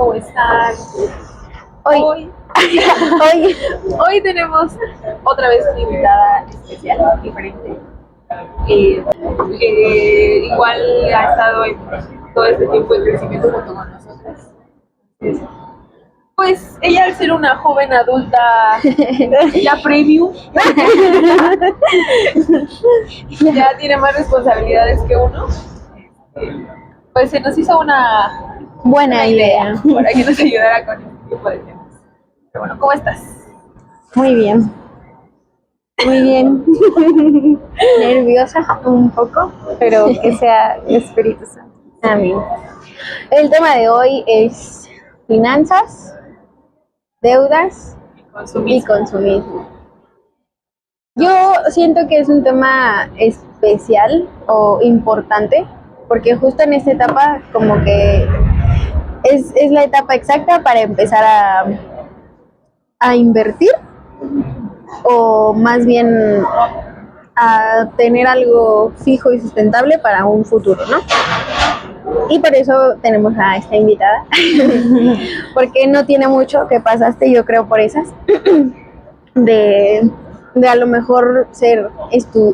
¿Cómo están? Hoy, Hoy, hoy, hoy tenemos otra vez una invitada especial, diferente. Igual ha estado en todo este tiempo de crecimiento junto con nosotras. Pues ella, al ser una joven adulta ya premium, ya tiene más responsabilidades que uno, pues se nos hizo una buena idea. para que nos ayudara con este tipo de temas. Pero bueno, ¿cómo estás? Muy bien. Muy bien. Nerviosa un poco, pero que sea el Espíritu Santo. Amén. El tema de hoy es finanzas, deudas y consumismo. Yo siento que es un tema especial o importante, porque justo en esta etapa como que es la etapa exacta para empezar a invertir, o más bien a tener algo fijo y sustentable para un futuro, ¿no? Y por eso tenemos a esta invitada, porque no tiene mucho que pasaste, yo creo, por esas, de, de a lo mejor ser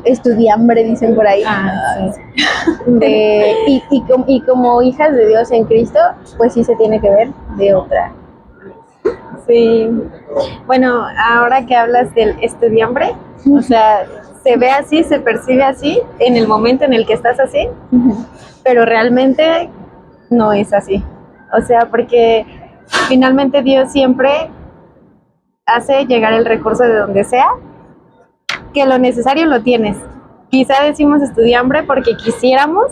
estudiambre, dicen por ahí, y como hijas de Dios en Cristo, pues sí se tiene que ver de otra. Sí, bueno, ahora que hablas del estudiambre, o sea, se ve así, se percibe así en el momento en el que estás así, pero realmente no es así. O sea, porque finalmente Dios siempre hace llegar el recurso de donde sea, que lo necesario lo tienes. Quizá decimos estudiambre porque quisiéramos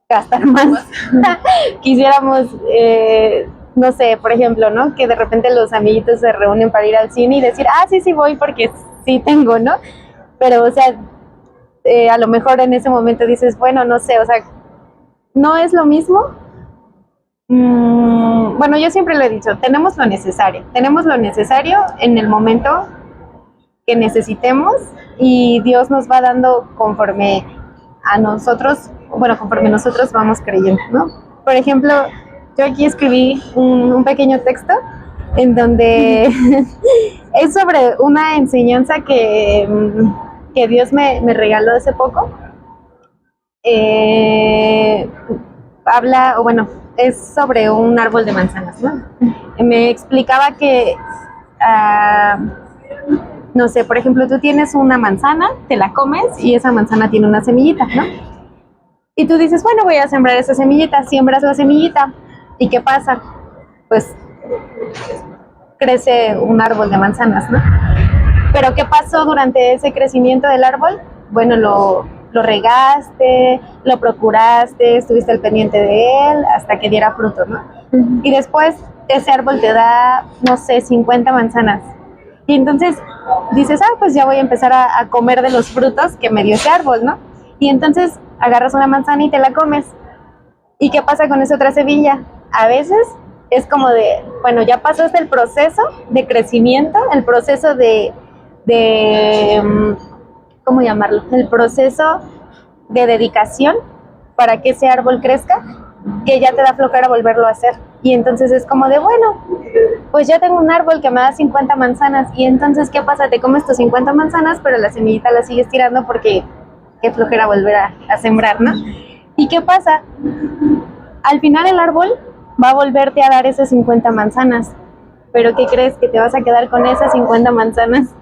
gastar más, quisiéramos... no sé, por ejemplo, ¿no? Que de repente los amiguitos se reúnen para ir al cine y decir, sí voy porque sí tengo, ¿no? Pero, o sea, a lo mejor en ese momento dices, bueno, no sé, o sea, no es lo mismo. Bueno, yo siempre lo he dicho, tenemos lo necesario en el momento que necesitemos, y Dios nos va dando conforme a nosotros, bueno, conforme nosotros vamos creyendo, ¿no? Por ejemplo, yo aquí escribí un pequeño texto en donde es sobre una enseñanza que Dios me regaló hace poco. Habla, o bueno, es sobre un árbol de manzanas, ¿no? Me explicaba que, no sé, por ejemplo, tú tienes una manzana, te la comes y esa manzana tiene una semillita, ¿no? Y tú dices, bueno, voy a sembrar esa semillita, siembras la semillita. ¿Y qué pasa? Pues crece un árbol de manzanas, ¿no? Pero ¿qué pasó durante ese crecimiento del árbol? Bueno, lo regaste, lo procuraste, estuviste al pendiente de él hasta que diera fruto, ¿no? Y después ese árbol te da, no sé, 50 manzanas. Y entonces dices, pues ya voy a empezar a comer de los frutos que me dio ese árbol, ¿no? Y entonces agarras una manzana y te la comes. ¿Y qué pasa con esa otra semilla? A veces es como de, bueno, ya pasaste el proceso de crecimiento, el proceso de ¿cómo llamarlo? El proceso de dedicación para que ese árbol crezca, que ya te da flojera volverlo a hacer. Y entonces es como de, bueno, pues ya tengo un árbol que me da 50 manzanas. Y entonces, ¿qué pasa? Te comes tus 50 manzanas, pero la semillita la sigues tirando porque qué flojera volver a sembrar, ¿no? ¿Y qué pasa? Al final el árbol va a volverte a dar esas 50 manzanas. ¿Pero qué crees? Que te vas a quedar con esas 50 manzanas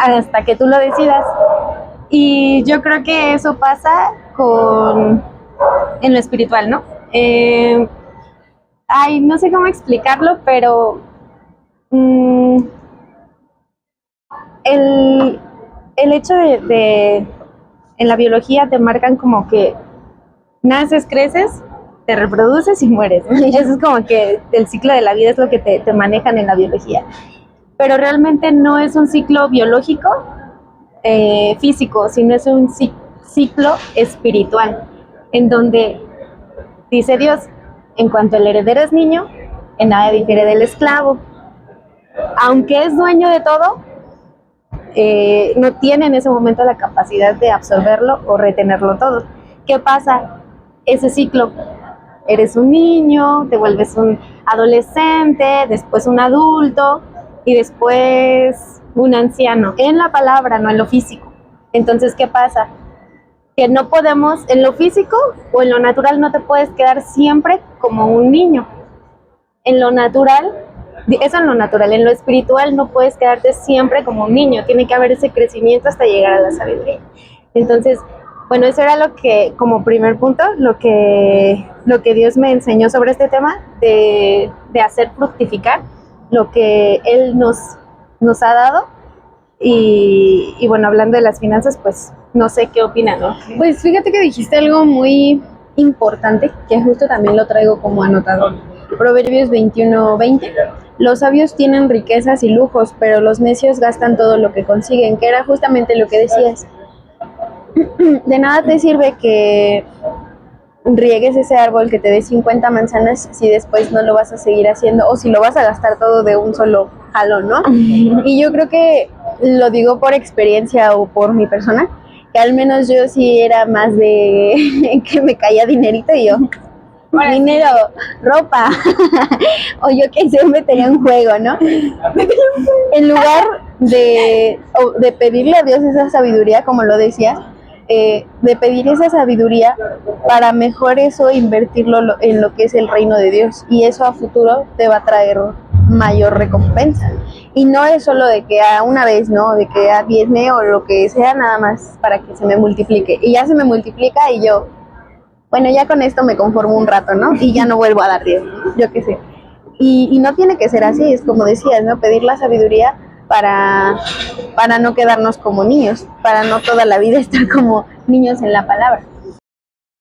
hasta que tú lo decidas. Y yo creo que eso pasa en lo espiritual, ¿no? No sé cómo explicarlo, pero el hecho de en la biología te marcan como que naces, creces, te reproduces y mueres, ¿no? Eso es como que el ciclo de la vida es lo que te manejan en la biología. Pero realmente no es un ciclo biológico, físico, sino es un ciclo espiritual, en donde dice Dios, en cuanto el heredero es niño, en nada difiere del esclavo. Aunque es dueño de todo, no tiene en ese momento la capacidad de absorberlo o retenerlo todo. ¿Qué pasa? Ese ciclo eres un niño, te vuelves un adolescente, después un adulto y después un anciano, en la palabra, no en lo físico. Entonces, ¿qué pasa? Que no podemos, en lo físico o en lo natural no te puedes quedar siempre como un niño. En lo natural, eso en lo natural, en lo espiritual no puedes quedarte siempre como un niño, tiene que haber ese crecimiento hasta llegar a la sabiduría. Entonces, bueno, eso era lo que, como primer punto, lo que Dios me enseñó sobre este tema de hacer fructificar lo que Él nos ha dado. Y bueno, hablando de las finanzas, pues no sé qué opinan, ¿no? Pues fíjate que dijiste algo muy importante, que justo también lo traigo como anotado. Proverbios 21:20. Los sabios tienen riquezas y lujos, pero los necios gastan todo lo que consiguen, que era justamente lo que decías. De nada te sirve que riegues ese árbol que te dé 50 manzanas si después no lo vas a seguir haciendo o si lo vas a gastar todo de un solo jalón, ¿no? Y yo creo que lo digo por experiencia o por mi persona, que al menos yo sí era más de que me caía dinerito y yo, dinero, ropa, o yo que sé, metería un juego, ¿no? En lugar de pedirle a Dios esa sabiduría, como lo decías, de pedir esa sabiduría para mejor eso invertirlo en lo que es el reino de Dios, y eso a futuro te va a traer mayor recompensa. Y no es solo de que a una vez, ¿no? De que a 10 o lo que sea, nada más para que se me multiplique. Y ya se me multiplica y yo, bueno, ya con esto me conformo un rato, ¿no? Y ya no vuelvo a dar 10, yo qué sé. Y no tiene que ser así, es como decías, ¿no? Pedir la sabiduría para no quedarnos como niños, para no toda la vida estar como niños en la palabra.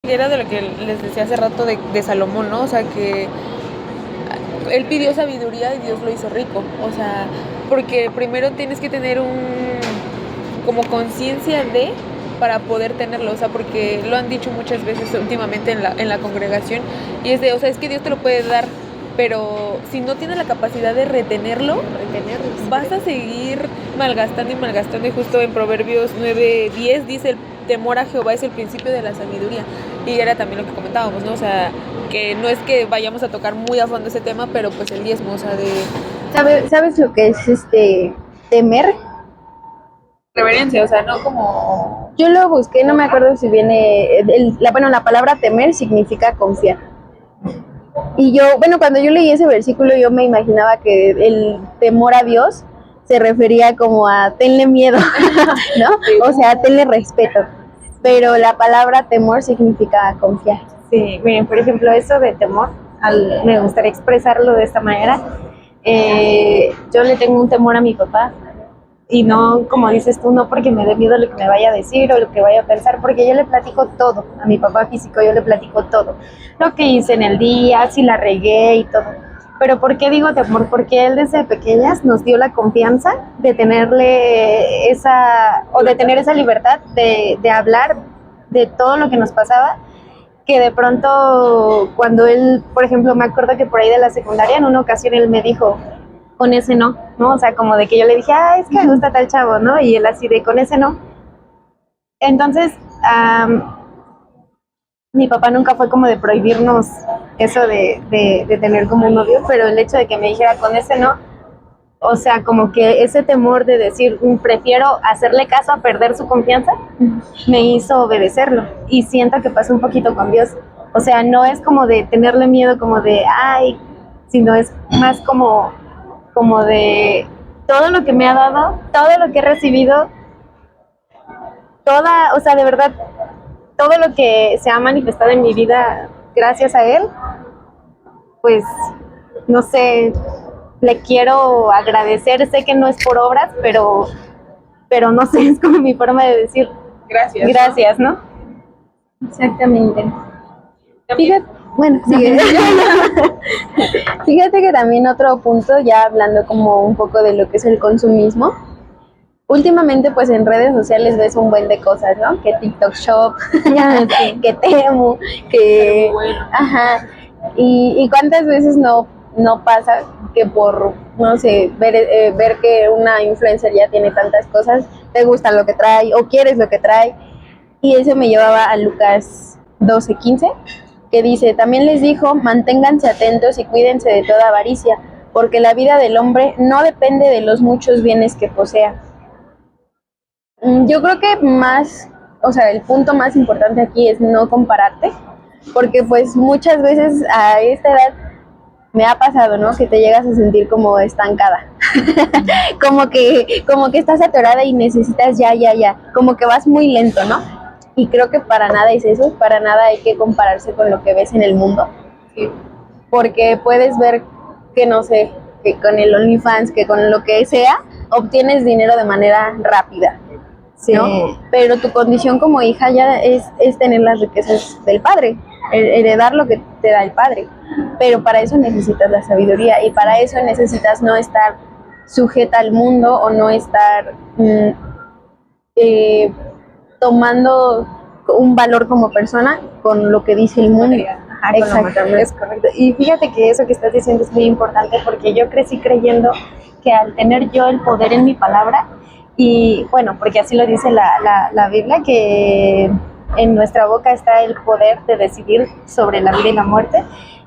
Era de lo que les decía hace rato de Salomón, ¿no? O sea, que él pidió sabiduría y Dios lo hizo rico. O sea, porque primero tienes que tener como conciencia para poder tenerlo. O sea, porque lo han dicho muchas veces últimamente en la congregación. Y es es que Dios te lo puede dar, pero si no tienes la capacidad de retenerlo, vas a seguir malgastando y malgastando. Y justo en Proverbios 9:10 dice: el temor a Jehová es el principio de la sabiduría. Y era también lo que comentábamos, ¿no? O sea, que no es que vayamos a tocar muy a fondo ese tema, pero pues el diezmo, o sea, ¿Sabes lo que es temer? reverencia, o sea, no como... Yo lo busqué, no me acuerdo si viene, la palabra temer significa confiar. Y yo, bueno, cuando yo leí ese versículo, yo me imaginaba que el temor a Dios se refería como a tenle miedo, ¿no? O sea, tenle respeto. Pero la palabra temor significa confiar. Sí, miren, por ejemplo, eso de temor, me gustaría expresarlo de esta manera. Yo le tengo un temor a mi papá, y no, como dices tú, no porque me dé miedo lo que me vaya a decir o lo que vaya a pensar, porque yo le platico todo, a mi papá físico yo le platico todo, lo que hice en el día, si la regué y todo. Pero ¿por qué digo temor? Porque él desde pequeñas nos dio la confianza de tenerle de tener esa libertad de hablar de todo lo que nos pasaba, que de pronto cuando él, por ejemplo, me acuerdo que por ahí de la secundaria, en una ocasión él me dijo, con ese no, o sea, como de que yo le dije, es que me gusta tal chavo, ¿no? Y él así de, con ese no. Entonces, mi papá nunca fue como de prohibirnos eso de tener como un novio, pero el hecho de que me dijera con ese no, o sea, como que ese temor de decir, prefiero hacerle caso a perder su confianza, me hizo obedecerlo. Y siento que pasó un poquito con Dios. O sea, no es como de tenerle miedo, como de, sino es más como de todo lo que me ha dado, todo lo que he recibido, o sea, de verdad, todo lo que se ha manifestado en mi vida gracias a él, pues, no sé, le quiero agradecer. Sé que no es por obras, pero no sé, es como mi forma de decir gracias, ¿no? Exactamente. Fíjate, bueno, sigue. Fíjate que también otro punto, ya hablando como un poco de lo que es el consumismo, últimamente pues en redes sociales ves un buen de cosas, ¿no? Que TikTok Shop, que Temu, que... Ajá. Y cuántas veces no pasa que por, no sé, ver que una influencer ya tiene tantas cosas, te gusta lo que trae o quieres lo que trae. Y eso me llevaba a Lucas 12:15, que dice, también les dijo, manténganse atentos y cuídense de toda avaricia, porque la vida del hombre no depende de los muchos bienes que posea. Yo creo que más, o sea, el punto más importante aquí es no compararte, porque pues muchas veces a esta edad me ha pasado, ¿no? Que te llegas a sentir como estancada, como que estás atorada y necesitas ya, como que vas muy lento, ¿no? Y creo que para nada es eso, para nada hay que compararse con lo que ves en el mundo, porque puedes ver que no sé, que con el OnlyFans, que con lo que sea, obtienes dinero de manera rápida, ¿no? Sí. Pero tu condición como hija ya es tener las riquezas del padre, heredar lo que te da el padre. Pero para eso necesitas la sabiduría y para eso necesitas no estar sujeta al mundo o no estar tomando un valor como persona con lo que dice el mundo. Ajá, exactamente, es correcto. Y fíjate que eso que estás diciendo es muy importante porque yo crecí creyendo que al tener yo el poder en mi palabra, y bueno, porque así lo dice la Biblia, que en nuestra boca está el poder de decidir sobre la vida y la muerte,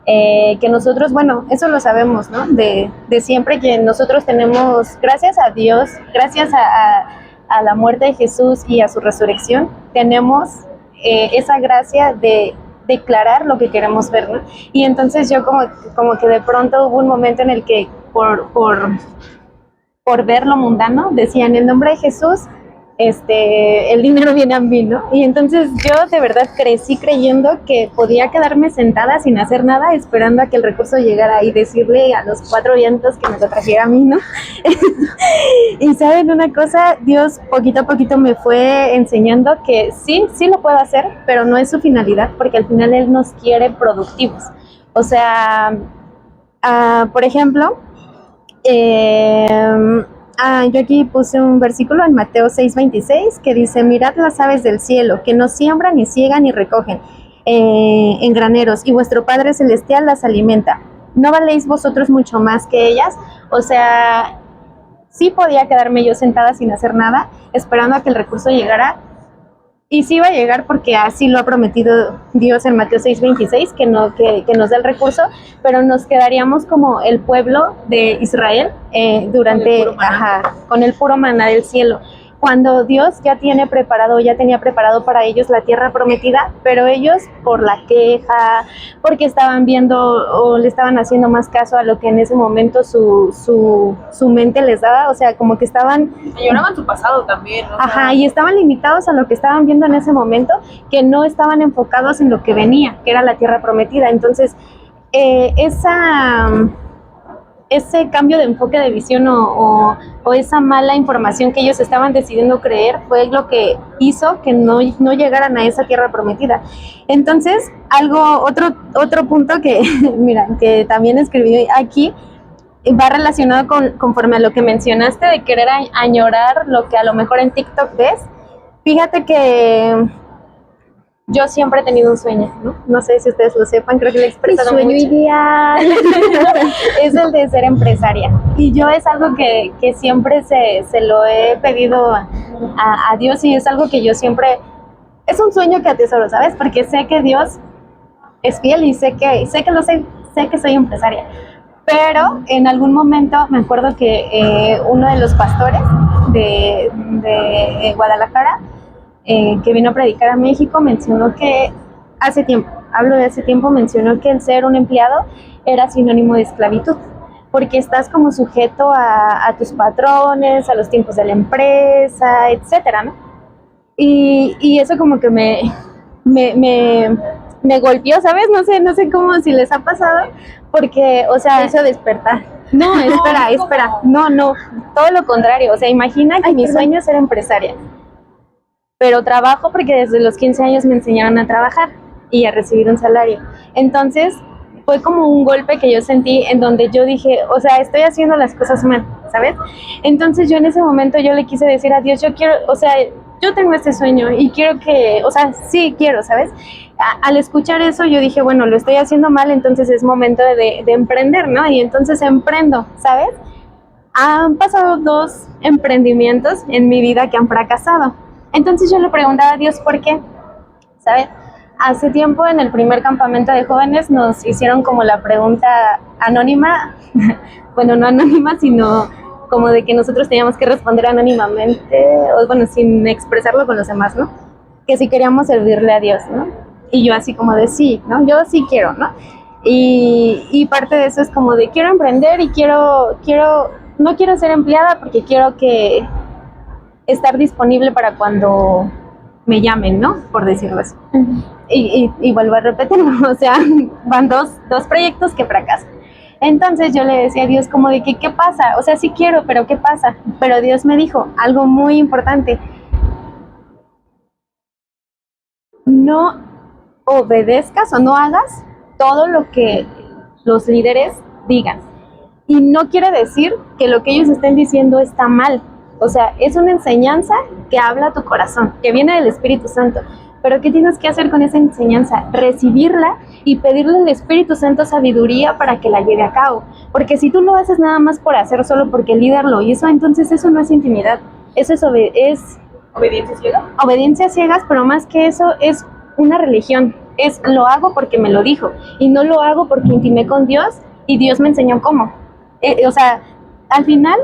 que nosotros, bueno, eso lo sabemos, ¿no? De siempre que nosotros tenemos, gracias a Dios, gracias a la muerte de Jesús y a su resurrección, tenemos esa gracia de declarar lo que queremos ver, ¿no? Y entonces yo como que de pronto hubo un momento en el que por ver lo mundano decía, en el nombre de Jesús, el dinero viene a mí, ¿no? Y entonces yo de verdad crecí creyendo que podía quedarme sentada sin hacer nada, esperando a que el recurso llegara y decirle a los cuatro vientos que me lo trajera a mí, ¿no? Y saben una cosa, Dios poquito a poquito me fue enseñando que sí lo puedo hacer, pero no es su finalidad, porque al final Él nos quiere productivos. O sea, por ejemplo, yo aquí puse un versículo en Mateo 6:26 que dice, mirad las aves del cielo, que no siembran, ni ciegan, ni recogen en graneros, y vuestro Padre Celestial las alimenta. ¿No valéis vosotros mucho más que ellas? O sea, sí podía quedarme yo sentada sin hacer nada, esperando a que el recurso llegara, y sí iba a llegar porque así lo ha prometido Dios en Mateo 6:26, que nos da el recurso, pero nos quedaríamos como el pueblo de Israel con el puro maná del cielo. Cuando Dios ya tenía preparado para ellos la tierra prometida, pero ellos por la queja, porque estaban viendo o le estaban haciendo más caso a lo que en ese momento su mente les daba, o sea, como que estaban... Lloraban su pasado también, ¿no? Ajá, y estaban limitados a lo que estaban viendo en ese momento, que no estaban enfocados en lo que venía, que era la tierra prometida. Entonces, ese cambio de enfoque de visión o esa mala información que ellos estaban decidiendo creer fue lo que hizo que no llegaran a esa tierra prometida. Entonces, otro punto que, mira, que también escribí aquí, va relacionado conforme a lo que mencionaste de querer añorar lo que a lo mejor en TikTok ves. Fíjate que yo siempre he tenido un sueño, ¿no? No sé si ustedes lo sepan, creo que lo he expresado mucho. Mi sueño ideal es el de ser empresaria. Y yo es algo que siempre se lo he pedido a Dios, y es algo que yo siempre... Es un sueño que atesoro, ¿sabes? Porque sé que Dios es fiel y sé que soy empresaria. Pero en algún momento me acuerdo que uno de los pastores de Guadalajara, que vino a predicar a México, mencionó que hace tiempo, mencionó que el ser un empleado era sinónimo de esclavitud, porque estás como sujeto a tus patrones, a los tiempos de la empresa, etcétera, ¿no? Y eso como que me golpeó, ¿sabes? No sé cómo, si les ha pasado, porque, o sea... Te hizo despertar. No, espera, no, todo lo contrario, o sea, imagina que mi sueño es ser empresaria, pero trabajo porque desde los 15 años me enseñaron a trabajar y a recibir un salario. Entonces, fue como un golpe que yo sentí en donde yo dije, o sea, estoy haciendo las cosas mal, ¿sabes? Entonces yo en ese momento yo le quise decir a Dios, yo quiero, o sea, yo tengo este sueño y quiero que, o sea, sí quiero, ¿sabes? Al escuchar eso yo dije, bueno, lo estoy haciendo mal, entonces es momento de emprender, ¿no? Y entonces emprendo, ¿sabes? Han pasado 2 emprendimientos en mi vida que han fracasado. Entonces yo le preguntaba a Dios, ¿por qué? ¿Sabes? hace tiempo en el primer campamento de jóvenes nos hicieron como la pregunta anónima, bueno, no anónima, sino como de que nosotros teníamos que responder anónimamente, o bueno, sin expresarlo con los demás, ¿no? Que si queríamos servirle a Dios, ¿no? Y yo así como de sí, ¿no? Yo sí quiero, ¿no? Y parte de eso es como de quiero emprender y no quiero ser empleada porque quiero que estar disponible para cuando me llamen, ¿no? Por decirlo así. Y vuelvo a repetirlo, o sea, van dos proyectos que fracasan. Entonces yo le decía a Dios como de que, ¿qué pasa? O sea, sí quiero, pero ¿qué pasa? Pero Dios me dijo algo muy importante. No obedezcas o no hagas todo lo que los líderes digan. Y no quiere decir que lo que ellos estén diciendo está mal. O sea, es una enseñanza que habla a tu corazón, que viene del Espíritu Santo. Pero ¿qué tienes que hacer con esa enseñanza? Recibirla y pedirle al Espíritu Santo sabiduría para que la lleve a cabo. Porque si tú lo haces nada más por hacer, solo porque el líder lo hizo, entonces eso no es intimidad. Eso es ¿Obediencia ciega? Obediencia ciegas, pero más que eso es una religión. Es lo hago porque me lo dijo y no lo hago porque intimé con Dios y Dios me enseñó cómo. O sea, al final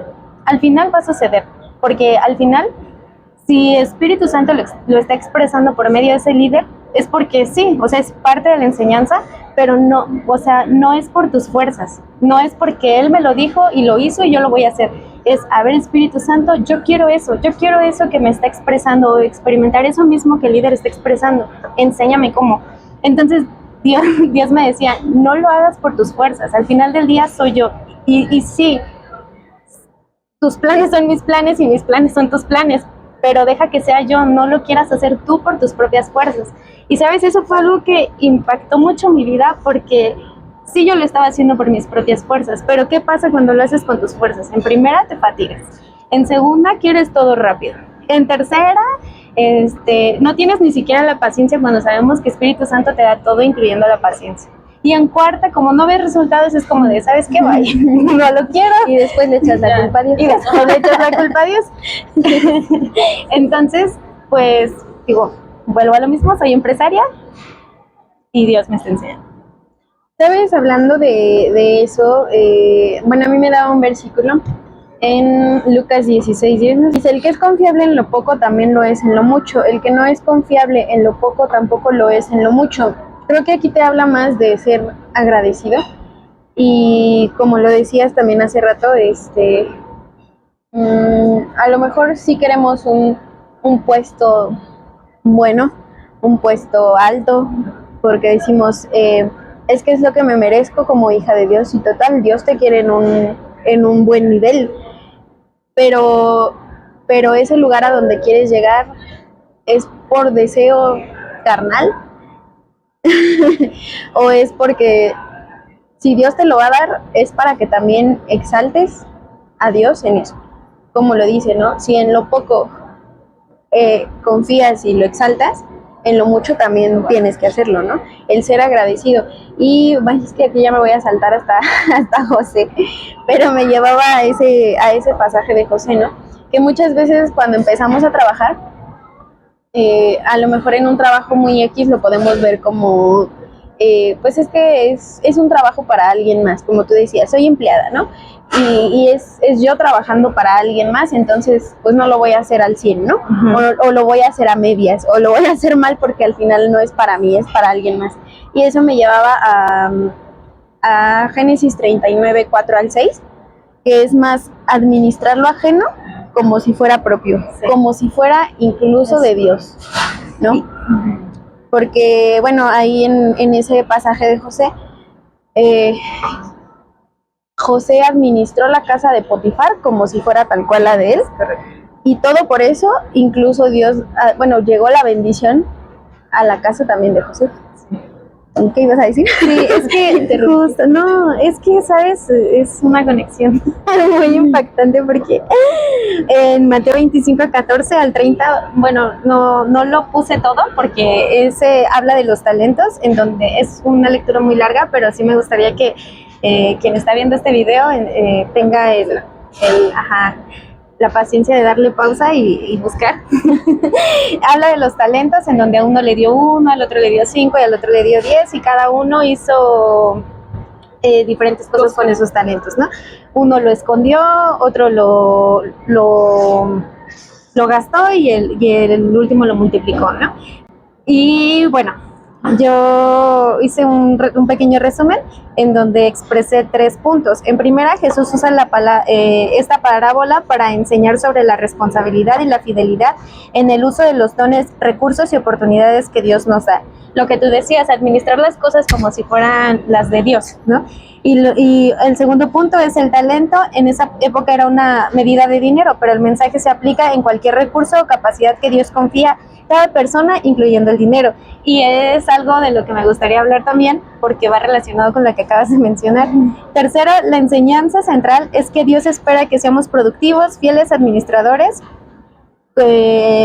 va a suceder, porque al final, si Espíritu Santo lo está expresando por medio de ese líder, es porque sí, o sea, es parte de la enseñanza, pero no, o sea, no es por tus fuerzas, no es porque Él me lo dijo y lo hizo y yo lo voy a hacer. Es, a ver, Espíritu Santo, yo quiero eso que me está expresando, o experimentar eso mismo que el líder está expresando, enséñame cómo. Entonces, Dios me decía, no lo hagas por tus fuerzas, al final del día soy yo. Y sí, tus planes son mis planes y mis planes son tus planes, pero deja que sea yo, no lo quieras hacer tú por tus propias fuerzas. Y sabes, eso fue algo que impactó mucho mi vida porque sí, yo lo estaba haciendo por mis propias fuerzas, pero ¿qué pasa cuando lo haces con tus fuerzas? En primera, te fatigas. En segunda, quieres todo rápido. En tercera, no tienes ni siquiera la paciencia cuando sabemos que Espíritu Santo te da todo, incluyendo la paciencia. Y en cuarta, como no ves resultados, es como de, ¿sabes qué? Vaya, no lo quiero. Y después le echas la culpa a Dios. Y después le echas la culpa a Dios. Entonces, pues, digo, vuelvo a lo mismo, soy empresaria y Dios me está enseñando. ¿Sabes? Hablando de eso, bueno, a mí me daba un versículo en Lucas 16:10, nos dice, el que es confiable en lo poco también lo es en lo mucho, el que no es confiable en lo poco tampoco lo es en lo mucho. Creo que aquí te habla más de ser agradecido y como lo decías también hace rato, a lo mejor sí queremos un puesto bueno, un puesto alto, porque decimos, es que es lo que me merezco como hija de Dios y total, Dios te quiere en un buen nivel, pero ese lugar a donde quieres llegar es por deseo carnal o es porque si Dios te lo va a dar es para que también exaltes a Dios en eso, como lo dice, ¿no? Si en lo poco confías y lo exaltas, en lo mucho también tienes que hacerlo, ¿no? El ser agradecido. Y bueno, es que aquí ya me voy a saltar hasta José, pero me llevaba a ese pasaje de José, ¿no? Que muchas veces cuando empezamos a trabajar, a lo mejor en un trabajo muy X lo podemos ver como, pues es que es un trabajo para alguien más, como tú decías, soy empleada, ¿no? Y es yo trabajando para alguien más, entonces pues no lo voy a hacer al 100, ¿no? O lo voy a hacer a medias, o lo voy a hacer mal porque al final no es para mí, es para alguien más. Y eso me llevaba a Génesis 39, 4-6, que es más administrar lo ajeno como si fuera propio, sí, como si fuera incluso de Dios, ¿no? Porque, bueno, ahí en ese pasaje de José, José administró la casa de Potifar como si fuera tal cual la de él, y todo por eso, incluso Dios, bueno, llegó la bendición a la casa también de José. ¿Qué ibas a decir? Sí, es que justo, no, es que, ¿sabes? Es una conexión muy impactante porque en Mateo 25:14 al 30, bueno, no lo puse todo porque ese habla de los talentos, en donde es una lectura muy larga, pero sí me gustaría que quien está viendo este video tenga la paciencia de darle pausa y buscar. Habla de los talentos, en donde a uno le dio 1, al otro le dio 5 y al otro le dio 10, y cada uno hizo diferentes cosas con esos talentos, ¿no? Uno lo escondió, otro lo gastó y el último lo multiplicó, ¿no? Y bueno, yo hice un pequeño resumen en donde expresé 3 puntos. En primera, Jesús usa esta parábola para enseñar sobre la responsabilidad y la fidelidad en el uso de los dones, recursos y oportunidades que Dios nos da. Lo que tú decías, administrar las cosas como si fueran las de Dios, ¿no? Y el segundo punto es el talento. En esa época era una medida de dinero, pero el mensaje se aplica en cualquier recurso o capacidad que Dios confía a cada persona, incluyendo el dinero. Y es algo de lo que me gustaría hablar también, porque va relacionado con lo que acabas de mencionar. Tercero, la enseñanza central es que Dios espera que seamos productivos, fieles administradores,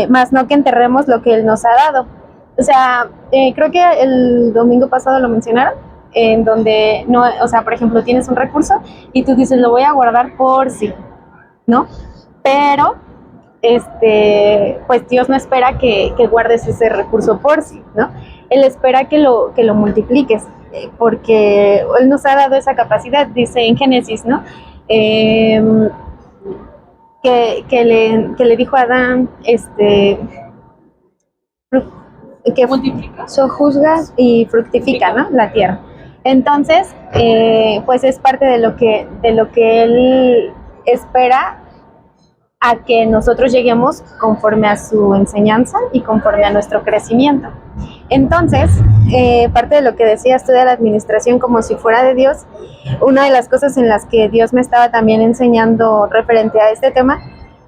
más no que enterremos lo que Él nos ha dado. O sea, creo que el domingo pasado lo mencionaron, en donde no, o sea, por ejemplo, tienes un recurso y tú dices, lo voy a guardar por sí, ¿no? Pero pues Dios no espera que guardes ese recurso por sí, ¿no? Él espera que lo multipliques, porque Él nos ha dado esa capacidad. Dice en Génesis, ¿no? Que le dijo a Adán, que sojuzga y fructifica, ¿no? La tierra. Entonces, pues es parte de lo que Él espera a que nosotros lleguemos conforme a su enseñanza y conforme a nuestro crecimiento. Entonces, parte de lo que decías tú de la administración como si fuera de Dios, una de las cosas en las que Dios me estaba también enseñando referente a este tema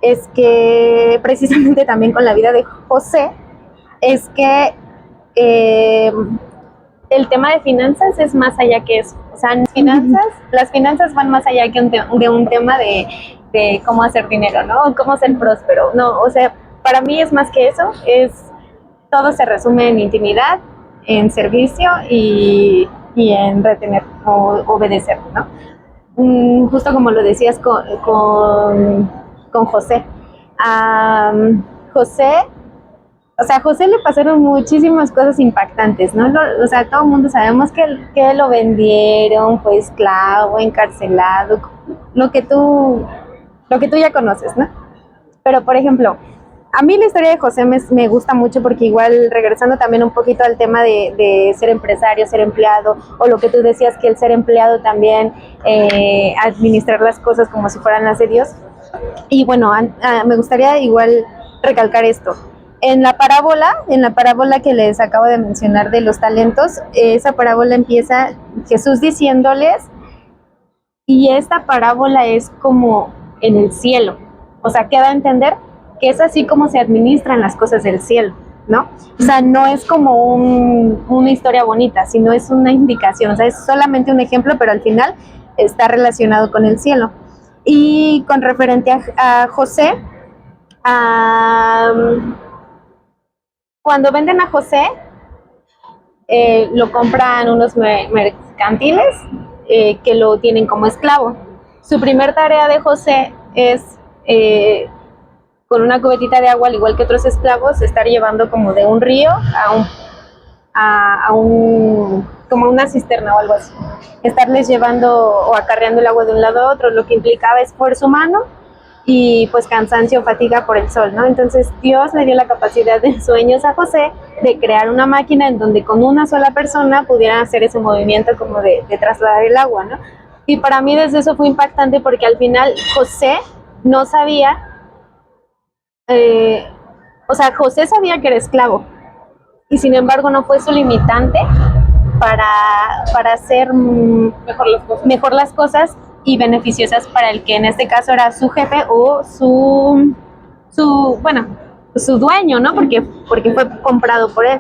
es que precisamente también con la vida de José, es que el tema de finanzas es más allá que eso. O sea, las finanzas van más allá que de un tema de cómo hacer dinero, ¿no? Cómo ser próspero. No, o sea, para mí es más que eso. Todo se resume en intimidad, en servicio y en retener o obedecer, ¿no? Justo como lo decías con José. José le pasaron muchísimas cosas impactantes, ¿no? O sea, todo el mundo sabemos que lo vendieron, fue esclavo, encarcelado, lo que tú ya conoces, ¿no? Pero, por ejemplo, a mí la historia de José me gusta mucho porque igual, regresando también un poquito al tema de ser empresario, ser empleado, o lo que tú decías, que el ser empleado también, administrar las cosas como si fueran las de Dios. Y bueno, me gustaría igual recalcar esto. En la parábola que les acabo de mencionar de los talentos, esa parábola empieza Jesús diciéndoles, y esta parábola es como en el cielo. O sea, queda a entender que es así como se administran las cosas del cielo, ¿no? O sea, no es como una historia bonita, sino es una indicación. O sea, es solamente un ejemplo, pero al final está relacionado con el cielo. Y con referente a José, cuando venden a José, lo compran unos mercantiles que lo tienen como esclavo. Su primer tarea de José es, con una cubetita de agua, al igual que otros esclavos, estar llevando como de un río como una cisterna o algo así. Estarles llevando o acarreando el agua de un lado a otro, lo que implicaba esfuerzo humano y pues cansancio, fatiga por el sol, ¿no? Entonces Dios le dio la capacidad de sueños a José de crear una máquina en donde con una sola persona pudieran hacer ese movimiento como de trasladar el agua, ¿no? Y para mí desde eso fue impactante porque al final José no sabía, José sabía que era esclavo y sin embargo no fue su limitante para hacer mejor las cosas y beneficiosas para el que en este caso era su jefe o su dueño, ¿no? Porque fue comprado por él.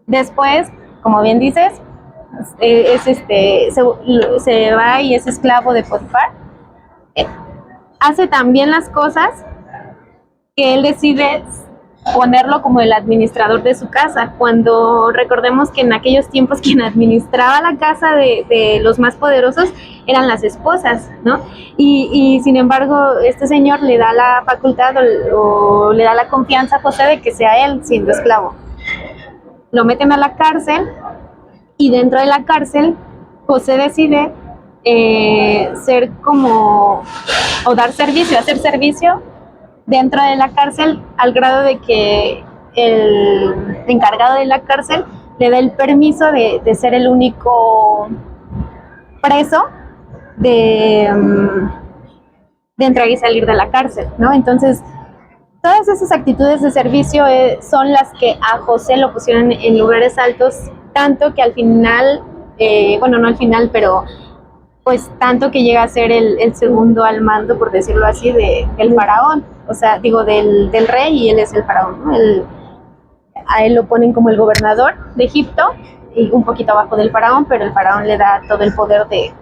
Después, como bien dices, se va y es esclavo de Potifar. Hace también las cosas que él decide ponerlo como el administrador de su casa, cuando recordemos que en aquellos tiempos quien administraba la casa de los más poderosos eran las esposas, ¿no? Y sin embargo, este señor le da la facultad o le da la confianza a José de que sea él siendo esclavo. Lo meten a la cárcel y dentro de la cárcel José decide ser como, o dar servicio, hacer servicio dentro de la cárcel, al grado de que el encargado de la cárcel le da el permiso de ser el único preso de entrar y salir de la cárcel, ¿no? Entonces, todas esas actitudes de servicio son las que a José lo pusieron en lugares altos, tanto que al final, bueno, no al final, pero pues tanto que llega a ser el segundo al mando, por decirlo así, del faraón, o sea, digo, del rey, y él es el faraón, ¿no? A él lo ponen como el gobernador de Egipto, y un poquito abajo del faraón, pero el faraón le da todo el poder de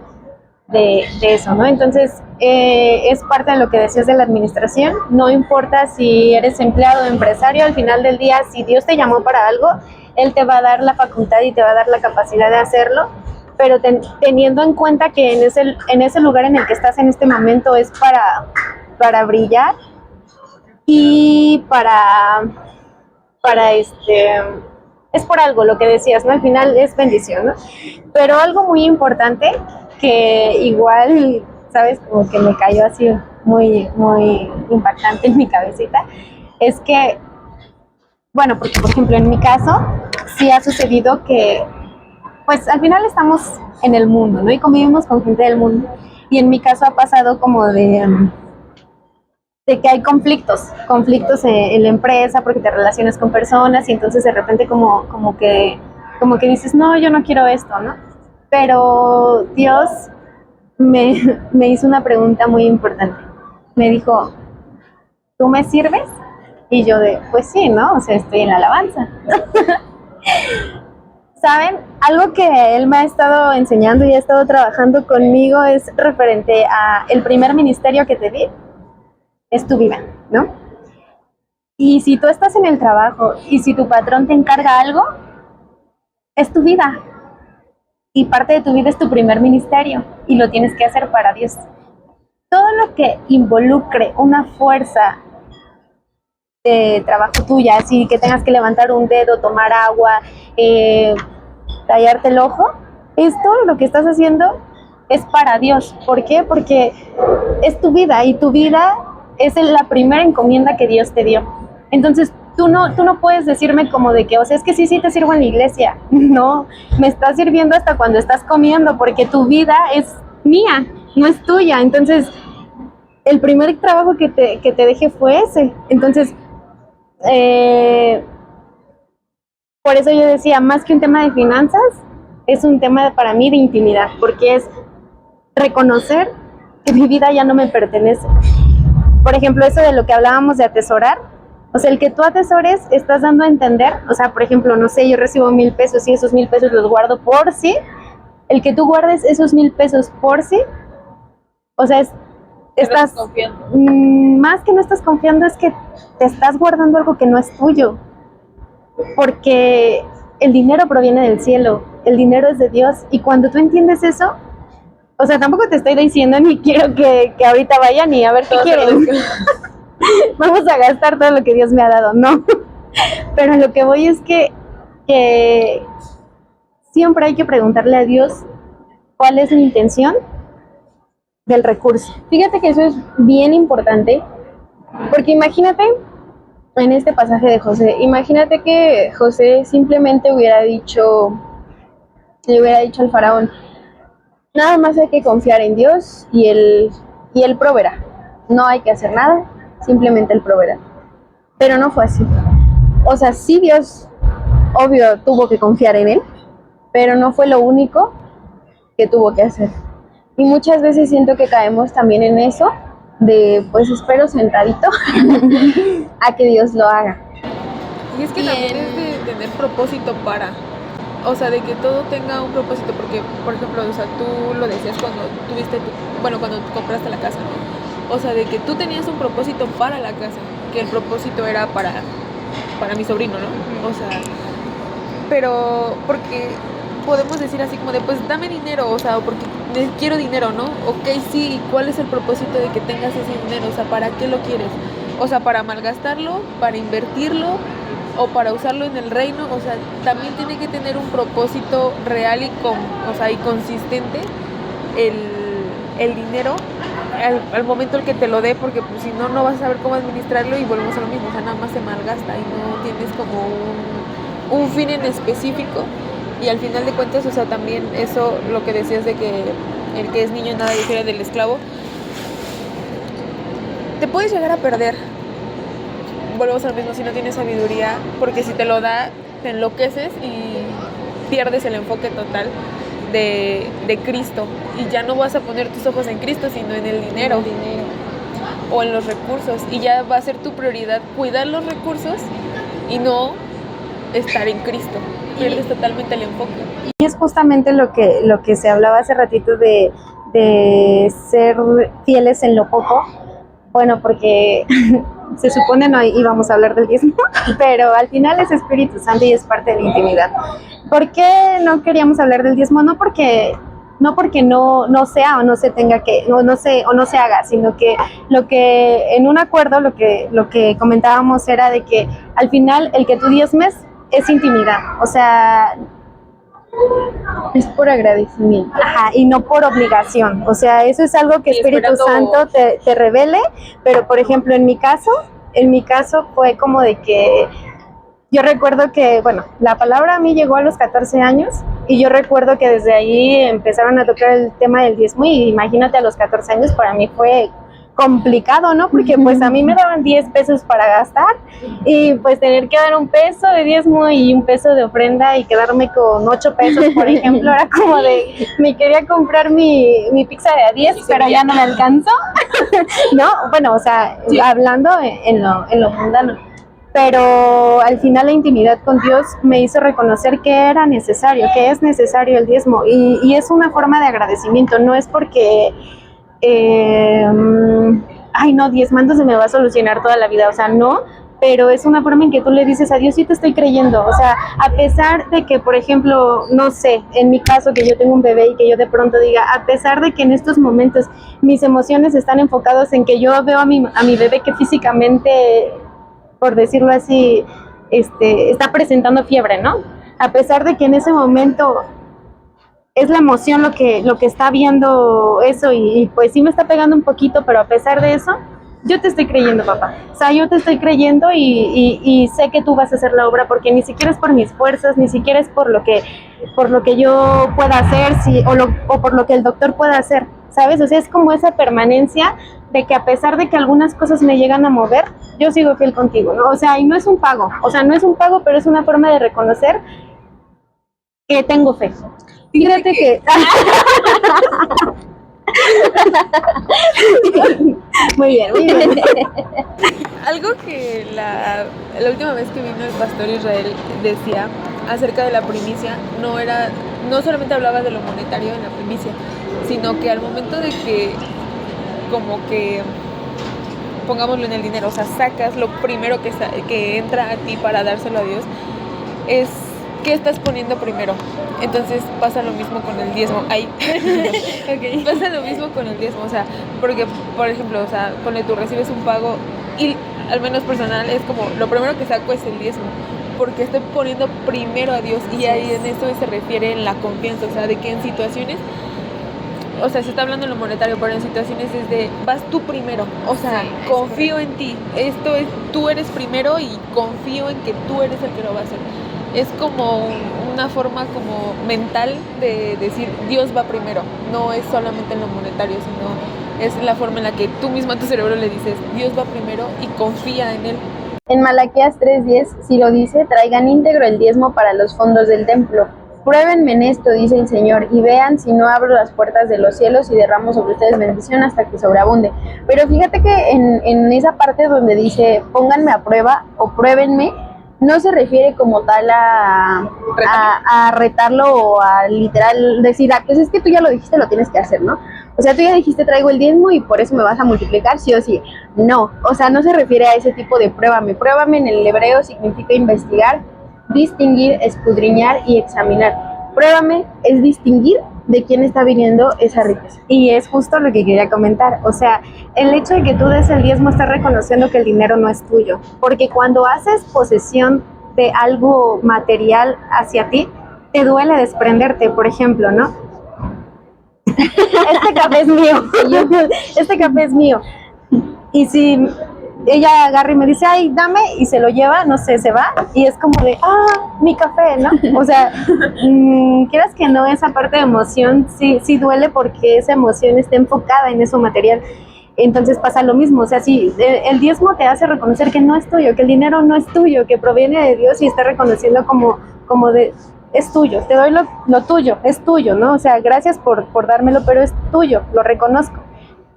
eso, ¿no? Entonces, es parte de lo que decías de la administración. No importa si eres empleado o empresario, al final del día, si Dios te llamó para algo, Él te va a dar la facultad y te va a dar la capacidad de hacerlo, pero teniendo en cuenta que en ese lugar en el que estás en este momento es para brillar y es por algo lo que decías, ¿no? Al final es bendición, ¿no? Pero algo muy importante que igual, ¿sabes? Como que me cayó así muy, muy impactante en mi cabecita, es que, bueno, porque por ejemplo en mi caso sí ha sucedido que, pues al final estamos en el mundo, ¿no? Y convivimos con gente del mundo. Y en mi caso ha pasado como de que hay conflictos en la empresa porque te relacionas con personas y entonces de repente como que dices, no, yo no quiero esto, ¿no? Pero Dios me hizo una pregunta muy importante. Me dijo, ¿tú me sirves? Y yo pues sí, ¿no? O sea, estoy en la alabanza. ¿Saben? Algo que él me ha estado enseñando y ha estado trabajando conmigo es referente a el primer ministerio que te di, es tu vida, ¿no? Y si tú estás en el trabajo y si tu patrón te encarga algo, es tu vida. Y parte de tu vida es tu primer ministerio y lo tienes que hacer para Dios. Todo lo que involucre una fuerza de trabajo tuya, así que tengas que levantar un dedo, tomar agua, tallarte el ojo, esto lo que estás haciendo es para Dios. ¿Por qué? Porque es tu vida y tu vida es la primera encomienda que Dios te dio. Entonces, tú no puedes decirme como de que, o sea, es que sí te sirvo en la iglesia. No, me estás sirviendo hasta cuando estás comiendo, porque tu vida es mía, no es tuya. Entonces, el primer trabajo que te dejé fue ese. Entonces, por eso yo decía, más que un tema de finanzas, es un tema para mí de intimidad, porque es reconocer que mi vida ya no me pertenece. Por ejemplo, eso de lo que hablábamos de atesorar, o sea, el que tú atesores, estás dando a entender, o sea, por ejemplo, no sé, yo recibo 1,000 pesos y esos 1,000 pesos los guardo por sí, el que tú guardes esos 1,000 pesos por sí, o sea, estás confiando. Más que no estás confiando, es que te estás guardando algo que no es tuyo, porque el dinero proviene del cielo, el dinero es de Dios, y cuando tú entiendes eso, o sea, tampoco te estoy diciendo ni quiero que ahorita vayan y a ver qué quieren. Vamos a gastar todo lo que Dios me ha dado, no. Pero lo que voy es que siempre hay que preguntarle a Dios cuál es la intención del recurso. Fíjate que eso es bien importante, porque imagínate en este pasaje de José, imagínate que José simplemente le hubiera dicho al faraón, nada más hay que confiar en Dios y él proveerá. No hay que hacer nada, simplemente él proveerá. Pero no fue así. O sea, sí Dios, obvio, tuvo que confiar en él, pero no fue lo único que tuvo que hacer. Y muchas veces siento que caemos también en eso, de pues espero sentadito a que Dios lo haga. Y es que también es de tener propósito para... O sea, de que todo tenga un propósito, porque, por ejemplo, o sea, tú lo decías cuando cuando compraste la casa, ¿no? O sea, de que tú tenías un propósito para la casa, que el propósito era para para mi sobrino, ¿no? O sea, pero porque podemos decir así como de, pues dame dinero, o sea, o porque quiero dinero, ¿no? Ok, sí, ¿y cuál es el propósito de que tengas ese dinero? O sea, ¿para qué lo quieres? O sea, ¿para malgastarlo? ¿Para invertirlo? ¿O para usarlo en el reino? O sea, también tiene que tener un propósito real y consistente el dinero al momento el que te lo dé, porque pues si no, no vas a saber cómo administrarlo y volvemos a lo mismo, o sea, nada más se malgasta y no tienes como un fin en específico. Y al final de cuentas, o sea, también eso, lo que decías de que el que es niño nada difiere del esclavo, te puedes llegar a perder. Volvemos al mismo si no tienes sabiduría, porque si te lo da, te enloqueces y pierdes el enfoque total de Cristo. Y ya no vas a poner tus ojos en Cristo, sino en el dinero. O en los recursos. Y ya va a ser tu prioridad cuidar los recursos y no estar en Cristo. Pierdes totalmente el enfoque. Y es justamente lo que se hablaba hace ratito de ser fieles en lo poco. Bueno, porque se supone no íbamos a hablar del diezmo, pero al final es Espíritu Santo y es parte de la intimidad. ¿Por qué no queríamos hablar del diezmo? No porque no sea o no se tenga que, o no se haga, sino que lo que en un acuerdo lo que comentábamos era de que al final el que tú diezmes es intimidad, o sea, es por agradecimiento. Ajá, y no por obligación. O sea, eso es algo que Espíritu Santo te revele, pero por ejemplo, en mi caso fue como de que yo recuerdo que, bueno, la palabra a mí llegó a los 14 años y yo recuerdo que desde ahí empezaron a tocar el tema del diezmo y imagínate a los 14 años para mí fue complicado, ¿no? Porque pues a mí me daban 10 pesos para gastar y pues tener que dar un peso de diezmo y un peso de ofrenda y quedarme con 8 pesos, por ejemplo, era como de, me quería comprar mi pizza de a 10, pero ya no me alcanzó, ¿no? Bueno, o sea, sí, hablando en lo mundano. Pero al final la intimidad con Dios me hizo reconocer que era necesario, que es necesario el diezmo y es una forma de agradecimiento, no es porque ay no, diezmando se me va a solucionar toda la vida, o sea, no, pero es una forma en que tú le dices a Dios, sí te estoy creyendo, o sea, a pesar de que, por ejemplo, no sé, en mi caso que yo tengo un bebé y que yo de pronto diga, a pesar de que en estos momentos mis emociones están enfocadas en que yo veo a mi bebé que físicamente, por decirlo así, está presentando fiebre, ¿no? A pesar de que en ese momento es la emoción lo que está viendo eso y pues sí me está pegando un poquito, pero a pesar de eso, yo te estoy creyendo, papá. O sea, yo te estoy creyendo y sé que tú vas a hacer la obra porque ni siquiera es por mis fuerzas, ni siquiera es por lo que yo pueda hacer, o por lo que el doctor pueda hacer, ¿sabes? O sea, es como esa permanencia de que a pesar de que algunas cosas me llegan a mover, yo sigo fiel contigo, ¿no? O sea, y no es un pago, pero es una forma de reconocer que tengo fe. Fíjate que... Muy bien, muy bien. Algo que la última vez que vino el pastor Israel decía acerca de la primicia, no solamente hablaba de lo monetario en la primicia, sino que al momento de que como que pongámoslo en el dinero, o sea, sacas lo primero que entra a ti para dárselo a Dios, es ¿qué estás poniendo primero? Entonces pasa lo mismo con el diezmo. Okay. Pasa lo mismo con el diezmo, o sea, porque, por ejemplo, o sea, cuando tú recibes un pago, y al menos personal, es como, lo primero que saco es el diezmo, porque estoy poniendo primero a Dios, y ahí en eso se refiere en la confianza, o sea, de que en situaciones, o sea, se está hablando en lo monetario, pero en situaciones es de, vas tú primero, o sea, sí, confío en ti, tú eres primero y confío en que tú eres el que lo va a hacer. Es como una forma como mental de decir Dios va primero, no es solamente en lo monetario, sino es la forma en la que tú mismo a tu cerebro le dices Dios va primero y confía en Él. En Malaquías 3:10, si lo dice, traigan íntegro el diezmo para los fondos del templo. Pruébenme en esto, dice el Señor, y vean si no abro las puertas de los cielos y derramo sobre ustedes bendición hasta que sobreabunde. Pero fíjate que en esa parte donde dice pónganme a prueba o pruébenme, no se refiere como tal a retarlo o a literal decir, pues es que tú ya lo dijiste, lo tienes que hacer, ¿no? O sea, tú ya dijiste traigo el diezmo y por eso me vas a multiplicar, sí o sí. No, o sea, no se refiere a ese tipo de pruébame. Pruébame en el hebreo significa investigar, distinguir, escudriñar y examinar. Pruébame es distinguir de quién está viniendo esa riqueza. Y es justo lo que quería comentar. O sea, el hecho de que tú des el diezmo está reconociendo que el dinero no es tuyo. Porque cuando haces posesión de algo material hacia ti, te duele desprenderte, por ejemplo, ¿no? Este café es mío. Este café es mío. Y si ella agarra y me dice, ay, dame, y se lo lleva, no sé, se va, y es como de, mi café, ¿no? O sea, quieras que no, esa parte de emoción sí duele porque esa emoción está enfocada en eso material. Entonces pasa lo mismo, o sea, si el diezmo te hace reconocer que no es tuyo, que el dinero no es tuyo, que proviene de Dios y está reconociendo como de, es tuyo, te doy lo tuyo, es tuyo, ¿no? O sea, gracias por dármelo, pero es tuyo, lo reconozco.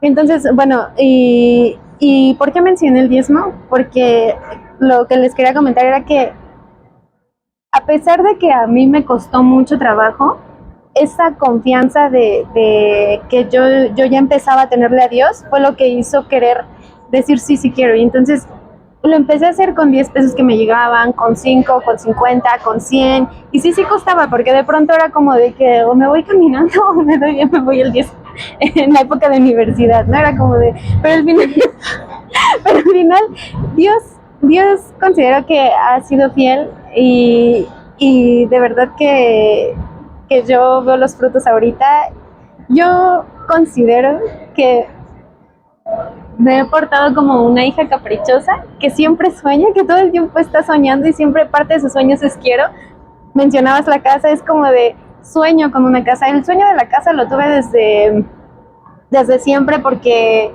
Entonces, bueno, ¿y por qué mencioné el diezmo? Porque lo que les quería comentar era que a pesar de que a mí me costó mucho trabajo, esa confianza de que yo ya empezaba a tenerle a Dios fue lo que hizo querer decir sí, sí quiero. Y entonces lo empecé a hacer con 10 pesos que me llegaban, con 5, con 50, con 100. Y sí costaba, porque de pronto era como de que o me voy caminando o me voy el 10 en la época de universidad, ¿no? Era como de, pero al final Dios considero que ha sido fiel y de verdad que yo veo los frutos ahorita. Yo considero que me he portado como una hija caprichosa que siempre sueña, que todo el tiempo está soñando y siempre parte de sus sueños es quiero. Mencionabas la casa, es como de sueño con una casa. El sueño de la casa lo tuve desde siempre porque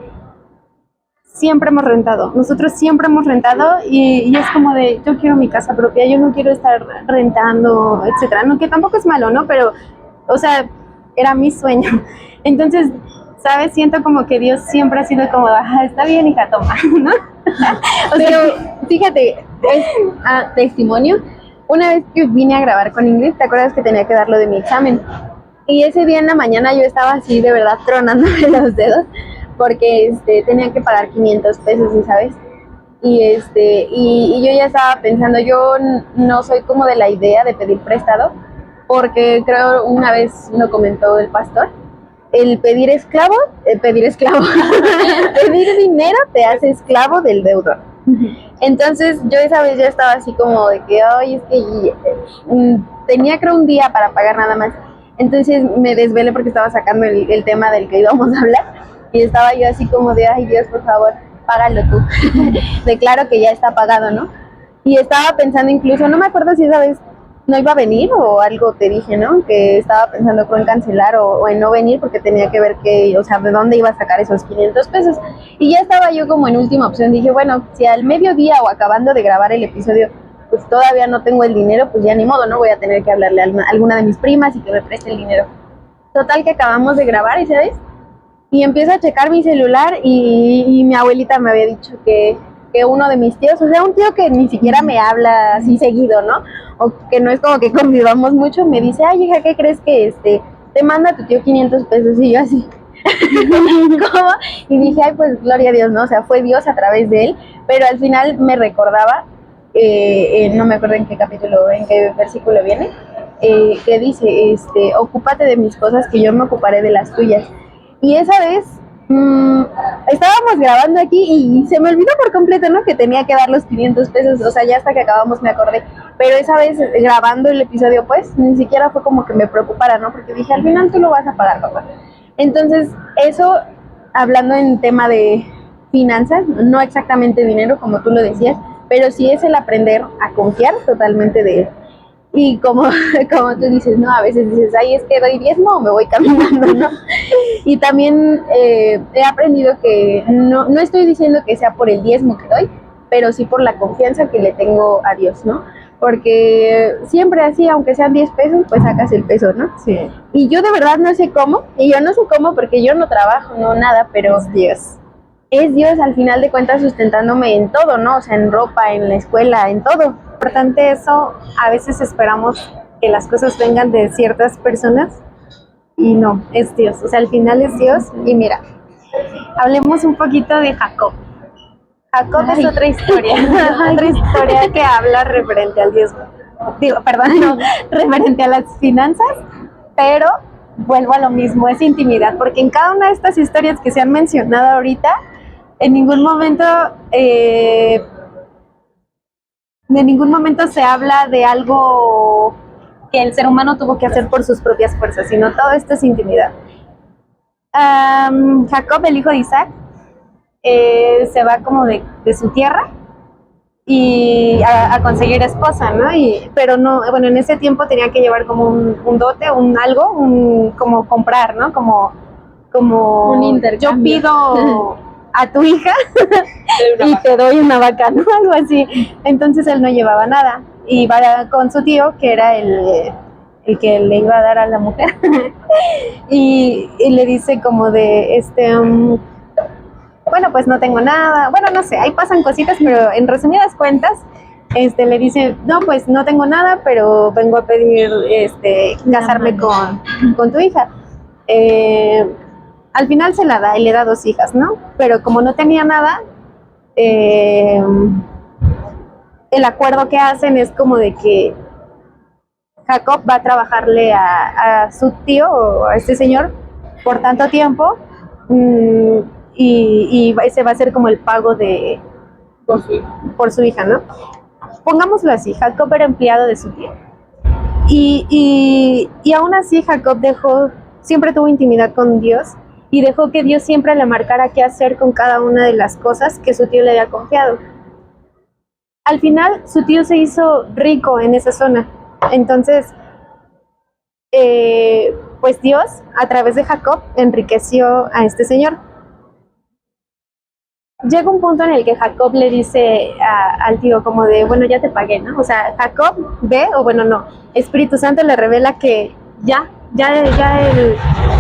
siempre hemos rentado. Nosotros siempre hemos rentado y es como de yo quiero mi casa propia, yo no quiero estar rentando, etcétera. No, que tampoco es malo, ¿no? Pero, o sea, era mi sueño. Entonces, ¿sabes? Siento como que Dios siempre ha sido como, está bien, hija, toma, ¿no? O sea, pero fíjate, es testimonio. Una vez que vine a grabar con Ingrid, ¿te acuerdas que tenía que dar lo de mi examen? Y ese día en la mañana yo estaba así, de verdad, tronándome los dedos, porque tenía que pagar 500 pesos, ¿sabes? Y yo ya estaba pensando, yo no soy como de la idea de pedir prestado, porque creo una vez lo comentó el pastor, el pedir pedir dinero te hace esclavo del deudor. Entonces yo esa vez ya estaba así como de que, ay, es que tenía creo un día para pagar nada más. Entonces me desvelé porque estaba sacando el tema del que íbamos a hablar y estaba yo así como de, ay Dios, por favor, págalo tú. Declaro que ya está pagado, ¿no? Y estaba pensando incluso, no me acuerdo si esa vez no iba a venir o algo te dije, ¿no? Que estaba pensando creo en cancelar o en no venir porque tenía que ver que, o sea, de dónde iba a sacar esos 500 pesos. Y ya estaba yo como en última opción, dije, bueno, si al mediodía o acabando de grabar el episodio pues todavía no tengo el dinero, pues ya ni modo, ¿no? Voy a tener que hablarle a alguna de mis primas y que me preste el dinero. Total que acabamos de grabar, ¿sabes? Y empiezo a checar mi celular y mi abuelita me había dicho que uno de mis tíos, o sea, un tío que ni siquiera me habla así seguido, ¿no? O que no es como que convivamos mucho, me dice, ay, hija, ¿qué crees que te manda tu tío 500 pesos? Y yo así, ¿cómo? Y dije, ay, pues gloria a Dios, ¿no? O sea, fue Dios a través de él, pero al final me recordaba, no me acuerdo en qué capítulo, en qué versículo viene, que dice, ocúpate de mis cosas que yo me ocuparé de las tuyas. Y esa vez estábamos grabando aquí y se me olvidó por completo, ¿no? Que tenía que dar los 500 pesos, o sea, ya hasta que acabamos me acordé, pero esa vez grabando el episodio, pues, ni siquiera fue como que me preocupara, ¿no? Porque dije, al final tú lo vas a pagar, papá. Entonces, eso, hablando en tema de finanzas, no exactamente dinero, como tú lo decías, pero sí es el aprender a confiar totalmente de él. Y como tú dices, ¿no? A veces dices, ay, es que doy diezmo o me voy caminando, ¿no? Y también he aprendido que no estoy diciendo que sea por el diezmo que doy, pero sí por la confianza que le tengo a Dios, ¿no? Porque siempre así, aunque sean 10 pesos, pues sacas el peso, ¿no? Sí. Y yo de verdad no sé cómo, y yo no sé cómo porque yo no trabajo, no nada, pero Es Dios. Es Dios al final de cuentas sustentándome en todo, ¿no? O sea, en ropa, en la escuela, en todo. Importante eso, a veces esperamos que las cosas vengan de ciertas personas y no, es Dios, o sea, al final es Dios. Y mira, hablemos un poquito de Jacob. Jacob es otra historia, otra historia que habla referente al diezmo. Digo, perdón, no, referente a las finanzas, pero vuelvo a lo mismo, es intimidad, porque en cada una de estas historias que se han mencionado ahorita, en ningún momento se habla de algo que el ser humano tuvo que hacer por sus propias fuerzas, sino todo esto es intimidad. Jacob, el hijo de Isaac, se va como de su tierra y a conseguir esposa, ¿no? Pero no, bueno, en ese tiempo tenía que llevar como un dote, como comprar, ¿no? Como Un intercambio. yo pido a tu hija y te doy una vaca, ¿no? Algo así. Entonces él no llevaba nada y va con su tío, que era el que le iba a dar a la mujer, y le dice como de, bueno, pues no tengo nada, bueno, no sé, ahí pasan cositas, pero en resumidas cuentas, le dice, no, pues no tengo nada, pero vengo a pedir, casarme con tu hija. Al final se la da y le da 2 hijas, ¿no? Pero como no tenía nada, el acuerdo que hacen es como de que Jacob va a trabajarle a su tío o a este señor por tanto tiempo, y ese va a ser como el pago por su hija, ¿no? Pongámoslo así, Jacob era empleado de su tío. Y aún así Jacob siempre tuvo intimidad con Dios y dejó que Dios siempre le marcara qué hacer con cada una de las cosas que su tío le había confiado. Al final su tío se hizo rico en esa zona. Entonces, pues Dios, a través de Jacob, enriqueció a este señor. Llega un punto en el que Jacob le dice al tío como de, bueno, ya te pagué, ¿no? O sea, Jacob ve, o bueno, no, Espíritu Santo le revela que ya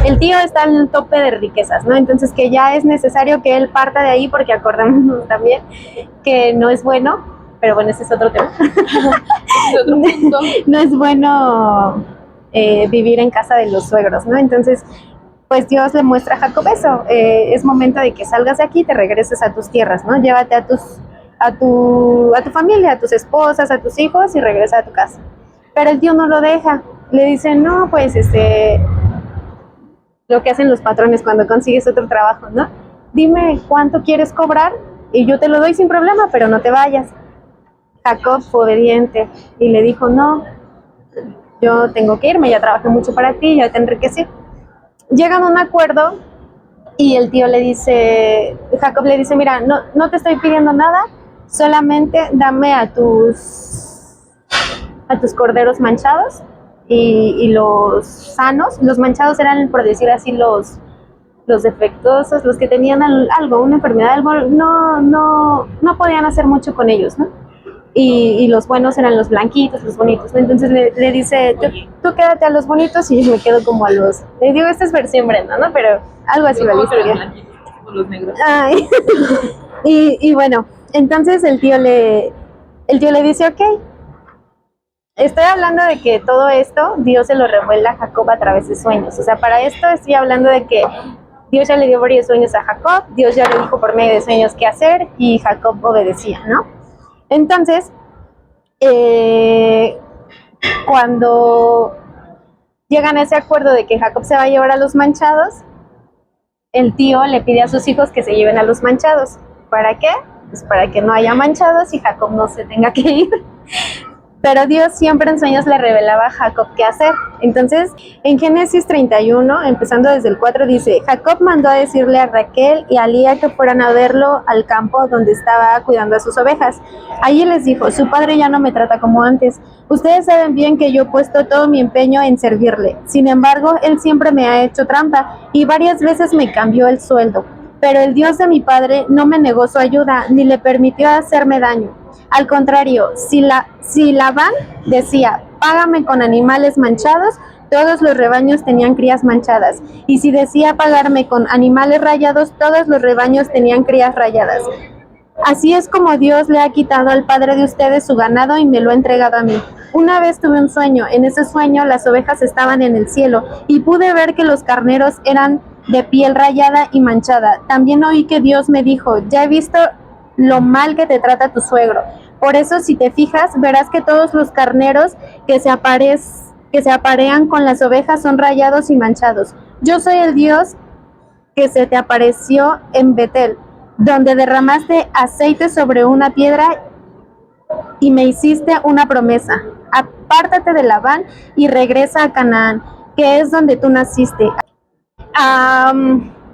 el tío está al tope de riquezas, ¿no? Entonces que ya es necesario que él parta de ahí, porque acordémonos también que no es bueno, pero bueno, ese es otro tema. No es bueno vivir en casa de los suegros, ¿no? Entonces, pues Dios le muestra a Jacob eso, es momento de que salgas de aquí y te regreses a tus tierras, ¿no? Llévate a tu familia, a tus esposas, a tus hijos y regresa a tu casa. Pero el tío no lo deja, le dice, no, pues lo que hacen los patrones cuando consigues otro trabajo, ¿no? Dime cuánto quieres cobrar y yo te lo doy sin problema, pero no te vayas. Jacob fue obediente y le dijo, no, yo tengo que irme, ya trabajé mucho para ti, ya te enriquecí. Llegan a un acuerdo y el tío Jacob le dice, mira, no te estoy pidiendo nada, solamente dame a tus corderos manchados y los sanos. Los manchados eran, por decir así, los defectuosos, los que tenían algo, una enfermedad, algo, no podían hacer mucho con ellos, ¿no? Y los buenos eran los blanquitos, los bonitos, ¿no? Entonces le dice, tú quédate a los bonitos y yo me quedo como a los... Le digo, esta es versión Brenda, ¿no? Pero algo así va la historia. Los negros. Ay. y bueno, entonces el tío le dice, ok, estoy hablando de que todo esto Dios se lo revela a Jacob a través de sueños. O sea, para esto estoy hablando de que Dios ya le dio varios sueños a Jacob, Dios ya le dijo por medio de sueños qué hacer y Jacob obedecía, ¿no? Entonces, cuando llegan a ese acuerdo de que Jacob se va a llevar a los manchados, el tío le pide a sus hijos que se lleven a los manchados. ¿Para qué? Pues para que no haya manchados y Jacob no se tenga que ir. Pero Dios siempre en sueños le revelaba a Jacob qué hacer. Entonces, en Génesis 31, empezando desde el 4, dice, Jacob mandó a decirle a Raquel y a Lía que fueran a verlo al campo donde estaba cuidando a sus ovejas. Allí les dijo, su padre ya no me trata como antes. Ustedes saben bien que yo he puesto todo mi empeño en servirle. Sin embargo, él siempre me ha hecho trampa y varias veces me cambió el sueldo. Pero el Dios de mi padre no me negó su ayuda ni le permitió hacerme daño. Al contrario, si Labán decía, págame con animales manchados, todos los rebaños tenían crías manchadas. Y si decía pagarme con animales rayados, todos los rebaños tenían crías rayadas. Así es como Dios le ha quitado al padre de ustedes su ganado y me lo ha entregado a mí. Una vez tuve un sueño. En ese sueño las ovejas estaban en el cielo y pude ver que los carneros eran de piel rayada y manchada. También oí que Dios me dijo, ya he visto lo mal que te trata tu suegro. Por eso, si te fijas, verás que todos los carneros que se aparean con las ovejas son rayados y manchados. Yo soy el Dios que se te apareció en Betel, donde derramaste aceite sobre una piedra y me hiciste una promesa. Apártate de Labán y regresa a Canaán, que es donde tú naciste.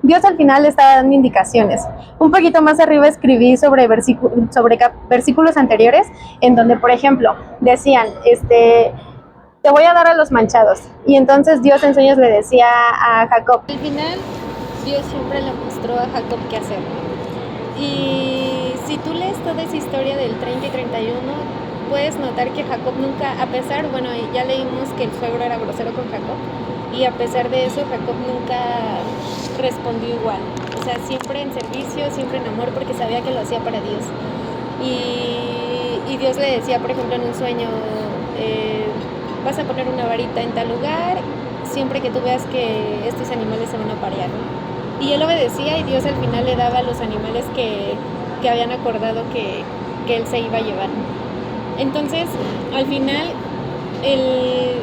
Dios al final le estaba dando indicaciones. Un poquito más arriba escribí sobre versículos anteriores, en donde, por ejemplo, decían, te voy a dar a los manchados. Y entonces Dios en sueños le decía a Jacob. Al final, Dios siempre le mostró a Jacob qué hacer. Y si tú lees toda esa historia del 30 y 31, puedes notar que Jacob nunca, a pesar, bueno, ya leímos que el suegro era grosero con Jacob, y a pesar de eso, Jacob nunca respondió igual. O sea, siempre en servicio, siempre en amor, porque sabía que lo hacía para Dios. Y Dios le decía, por ejemplo, en un sueño, vas a poner una varita en tal lugar, siempre que tú veas que estos animales se van a parear, ¿no? Y él obedecía y Dios al final le daba los animales que habían acordado que él se iba a llevar. Entonces, al final, el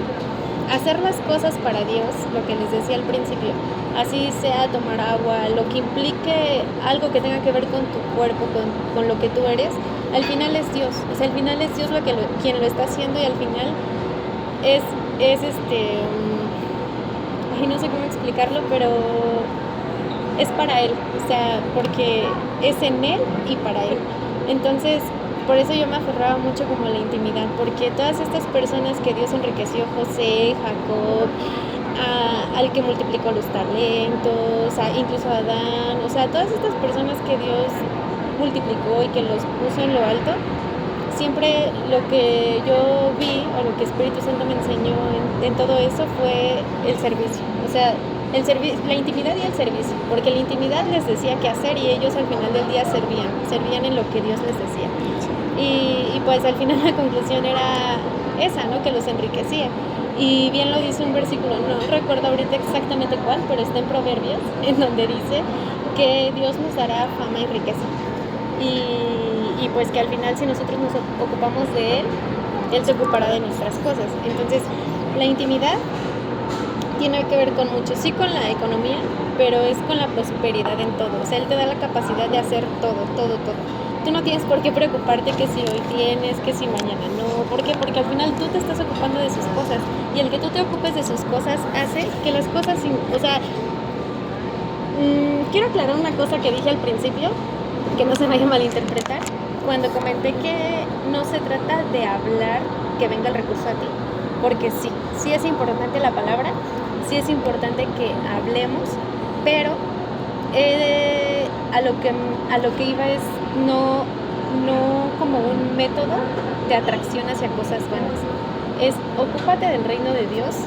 hacer las cosas para Dios, lo que les decía al principio, así sea tomar agua, lo que implique algo que tenga que ver con tu cuerpo, con lo que tú eres, al final es Dios. O sea, al final es Dios quien lo está haciendo y al final es ay, no sé cómo explicarlo, pero es para Él, o sea, porque es en Él y para Él. Entonces, por eso yo me aferraba mucho como a la intimidad, porque todas estas personas que Dios enriqueció, José, Jacob, al que multiplicó los talentos, incluso a Adán, o sea, todas estas personas que Dios multiplicó y que los puso en lo alto, siempre lo que yo vi o lo que Espíritu Santo me enseñó en todo eso fue el servicio, o sea, la intimidad y el servicio, porque la intimidad les decía qué hacer y ellos al final del día servían en lo que Dios les decía. Y pues al final la conclusión era esa, ¿no? Que los enriquecía. Y bien lo dice un versículo, no recuerdo ahorita exactamente cuál, pero está en Proverbios, en donde dice que Dios nos dará fama y riqueza. Y pues que al final si nosotros nos ocupamos de Él se ocupará de nuestras cosas. Entonces, la intimidad tiene que ver con mucho, sí con la economía, pero es con la prosperidad en todo. O sea, Él te da la capacidad de hacer todo. Tú no tienes por qué preocuparte que si hoy tienes, que si mañana no. ¿Por qué? Porque al final tú te estás ocupando de sus cosas. Y el que tú te ocupes de sus cosas hace que las cosas, o sea, quiero aclarar una cosa que dije al principio, que no se vaya a malinterpretar. Cuando comenté que no se trata de hablar que venga el recurso a ti, porque sí es importante la palabra, sí es importante que hablemos, pero a lo que iba es no como un método de atracción hacia cosas buenas. Es ocúpate del reino de Dios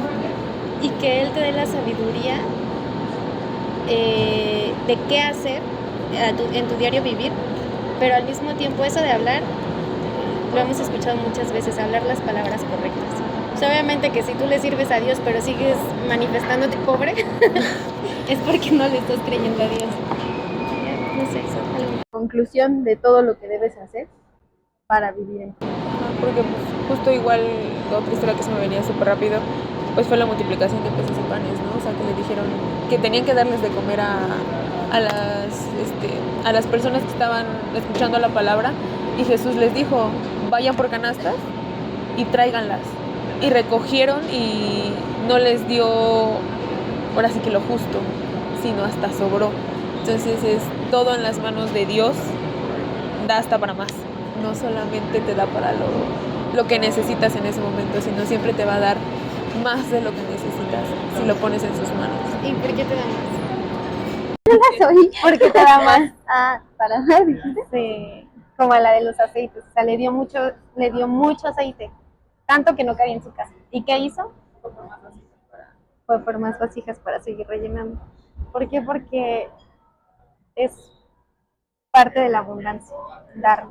y que Él te dé la sabiduría de qué hacer en tu diario vivir, pero al mismo tiempo eso de hablar, lo hemos escuchado muchas veces, hablar las palabras correctas. O sea, obviamente que si tú le sirves a Dios pero sigues manifestándote pobre, es porque no le estás creyendo a Dios. No sé, eso es algo. Conclusión de todo lo que debes hacer para vivir en paz. Porque pues, justo igual otra historia que se me venía súper rápido, pues fue la multiplicación de peces y panes, ¿no? O sea, que le dijeron que tenían que darles de comer a las personas que estaban escuchando la palabra, y Jesús les dijo, vayan por canastas y tráiganlas. Y recogieron y no les dio, ahora sí que lo justo, sino hasta sobró. Entonces es todo en las manos de Dios, da hasta para más. No solamente te da para lo que necesitas en ese momento, sino siempre te va a dar más de lo que necesitas si lo pones en sus manos. ¿Y por qué te da más? Porque te da más. Para más, dijiste. Sí, como la de los aceites. O sea, le dio mucho aceite, tanto que no cabía en su casa. ¿Y qué hizo? Fue por más vasijas para seguir rellenando. ¿Por qué? Porque es parte de la abundancia, dar.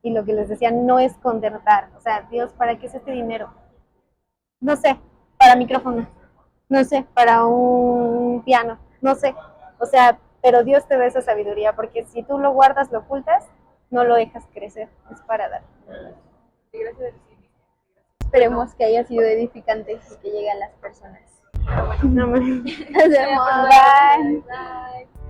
Y lo que les decía, no esconder dar. O sea, Dios, ¿para qué es este dinero? No sé, para micrófono, no sé, para un piano, no sé. O sea, pero Dios te da esa sabiduría, porque si tú lo guardas, lo ocultas, no lo dejas crecer, es para dar. Esperemos que haya sido edificante y que llegue a las personas. No me... Nos vemos. Bye. Bye.